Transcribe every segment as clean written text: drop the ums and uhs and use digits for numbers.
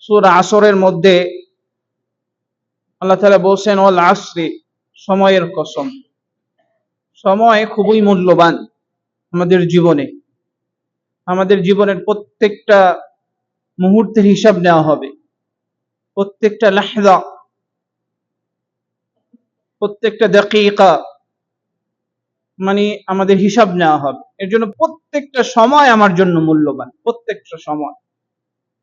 সূরা আসরের মধ্যে আল্লাহ তাআলা বলছেন ওয়াল আসরি, সময়ের কসম। সময় খুবই মূল্যবান আমাদের জীবনে। আমাদের জীবনের প্রত্যেকটা মুহূর্তের হিসাব নেওয়া হবে, প্রত্যেকটা লাহজা, প্রত্যেকটা দাকিকা মানে আমাদের হিসাব নেওয়া হবে। এর জন্য প্রত্যেকটা সময় আমার জন্য মূল্যবান, প্রত্যেকটা সময়।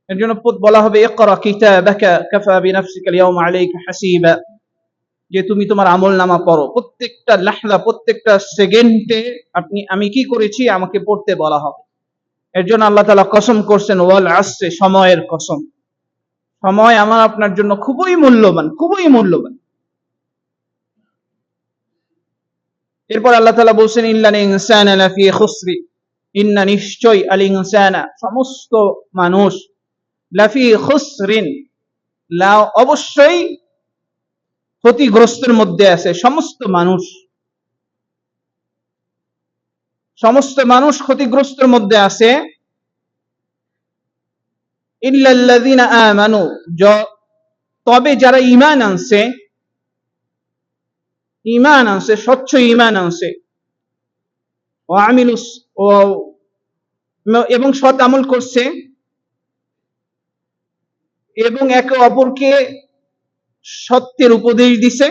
এর জন্য বলা হবে ইকরা কিতাবাকা কাফা বিনাফসিকা আল-ইয়াওমা আলাইকা হাসিবা, যে তুমি তোমার আমলনামা পড়ো। প্রত্যেকটা লাহজা, প্রত্যেকটা সেকেন্ডে আমি কি করেছি আমাকে পড়তে বলা হবে। এর জন্য আল্লাহ তাআলা কসম করছেন ওয়াল আসরি, সময়ের কসম। সময় আমার আপনার জন্য খুবই মূল্যবান, খুবই মূল্যবান। এরপর আল্লাহ তাআলা বলছেন ইল্লাল ইনসানা লাফি খুসরি, ইন্না, নিশ্চয়, আল ইনসানা, সমস্ত মানুষ, লাফি খুসরিন, অবশ্যই ক্ষতিগ্রস্তের মধ্যে আছে। সমস্ত মানুষ, সমস্ত মানুষ ক্ষতিগ্রস্তের মধ্যে আছে। ইল্লাল্লাযিনা আমানু, তবে যারা ঈমান আনছে, ঈমান আনছে, স্বচ্ছ ঈমান আনছে, ওয়া আমিলুস, এবং সৎ আমল করছে, এবং একে অপরকে সত্যের উপদেশ দিছে,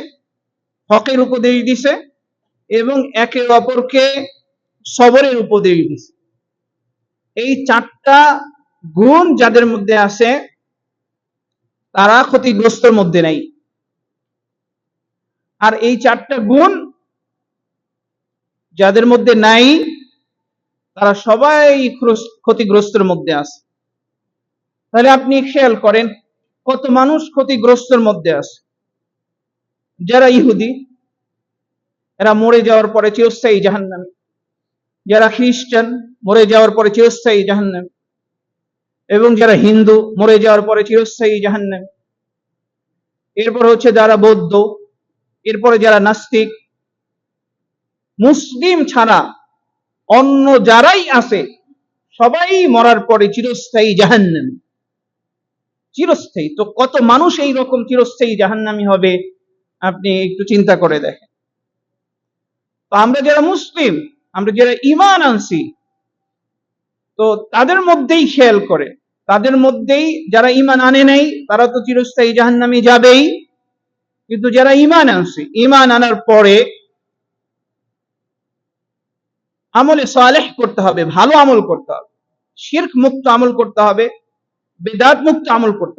হকের উপদেশ দিছে, এবং একে অপরকে সবরের উপদেশ দিছে। এই চারটা গুণ যাদের মধ্যে আছে তারা ক্ষতিগ্রস্তের মধ্যে নাই। আর এই চারটা গুণ যাদের মধ্যে নাই তারা সবাই ক্ষতিগ্রস্তের মধ্যে আছে। তাহলে আপনি খেয়াল করেন কত মানুষ ক্ষতিগ্রস্তের মধ্যে আছে। যারা ইহুদি, এরা মরে যাওয়ার পরে চিরস্থায়ী জাহান্নামী। যারা খ্রিস্টান, মরে যাওয়ার পরে চিরস্থায়ী জাহান্নামী। এবং যারা হিন্দু, মরে যাওয়ার পরে চিরস্থায়ী জাহান্নামী। এরপর হচ্ছে যারা বৌদ্ধ, এরপরে যারা নাস্তিক। মুসলিম ছাড়া অন্য যারাই আছে সবাই মরার পরে চিরস্থায়ী জাহান্নামী, চিরস্থায়ী। তো কত মানুষ এই রকম চিরস্থায়ী জাহান্নামী হবে আপনি একটু চিন্তা করে দেখেন। তো আমরা যারা মুসলিম, আমরা যারা ঈমান আনছি, তো তাদের মধ্যেই খেয়াল করে, তাদের মধ্যেই যারা ঈমান আনে নাই তারা তো চিরস্থায়ী জাহান্নামী যাবেই। কিন্তু যারা ঈমান আনছে, ঈমান আনার পরে আমলে সালেহ করতে হবে, ভালো আমল করতে হবে, শিরক মুক্ত আমল করতে হবে, বিদআত মুক্ত আমল করতে হবে।